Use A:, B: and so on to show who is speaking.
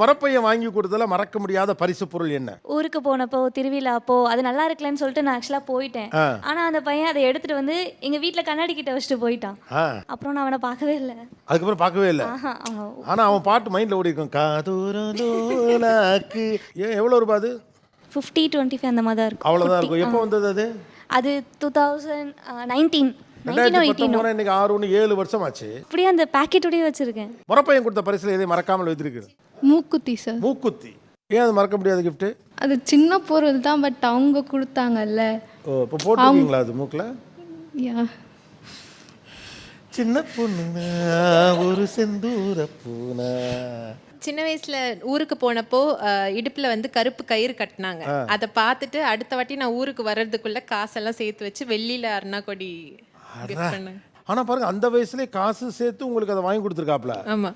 A: மரப்பையன் வாங்கி கொடுத்ததுல மறக்க முடியாத பரிசு பொருள் என்ன?
B: ஊருக்கு போனப்போ திருவிழா அப்போ அது நல்லா இருக்கலன்னு சொல்லிட்டு நான் ஆக்சுவலாக போயிட்டேன். ஆனா அந்த பையன் அதை எடுத்துட்டு வந்து எங்க வீட்ல கண்ணாடி கிட்ட வச்சுட்டு போயிட்டான். அப்புறம் நான் அவனை பார்க்கவே இல்லை.
A: அதுக்கப்புறம் பார்க்கவே இல்லை.
B: அவங்க
A: ஆனா அவன் பாட்டு மைண்ட்ல ஓடி இருக்கும். காதூரலோலாக்கு. எவ்வளவு ரூபாய் அது?
B: 50-25 அந்த மாதிரி தான் இருக்கும்.
A: அவ்வளவுதான் இருக்கும். எப்போ வந்தது அது?
B: அது 2019
A: 2019. இன்னைக்கு 6-7 வருஷம் ஆச்சு.
B: அப்படியே அந்த பேக்கெட்டோடய வச்சிருக்கேன்.
A: மரப்பையன் கொடுத்த பரிசுல எதை மறக்காமல் வைத்திருக்கு?
C: மூக்குத்தி சார்.
A: மூக்குத்தி. ஏன் அது மறக்க முடியாத கிஃப்ட்?
C: அது சின்ன பொருள் தான், பட் அவங்க கொடுத்தாங்கல்ல.
A: ஓ, இப்போ போட்டுருக்கீங்களா அது மூக்குல?
C: யா.
A: சின்ன பொண்ணு ஒரு செந்தூர பூனா.
D: சின்ன வயசுல ஊருக்கு போனப்போ இடுப்புல வந்து கருப்பு கயிறு கட்டினாங்க. அதை பார்த்துட்டு அடுத்த வாட்டி நான் ஊருக்கு வர்றதுக்குள்ள காசெல்லாம் சேர்த்து வச்சு வெள்ளியில அருணா கொடி gift பண்ணேன்.
A: ஆனா பாருங்க, அந்த வயசுலயே காசு சேர்த்து உங்களுக்கு அதை வாங்கி கொடுத்துருக்காப்ல.
D: ஆமா.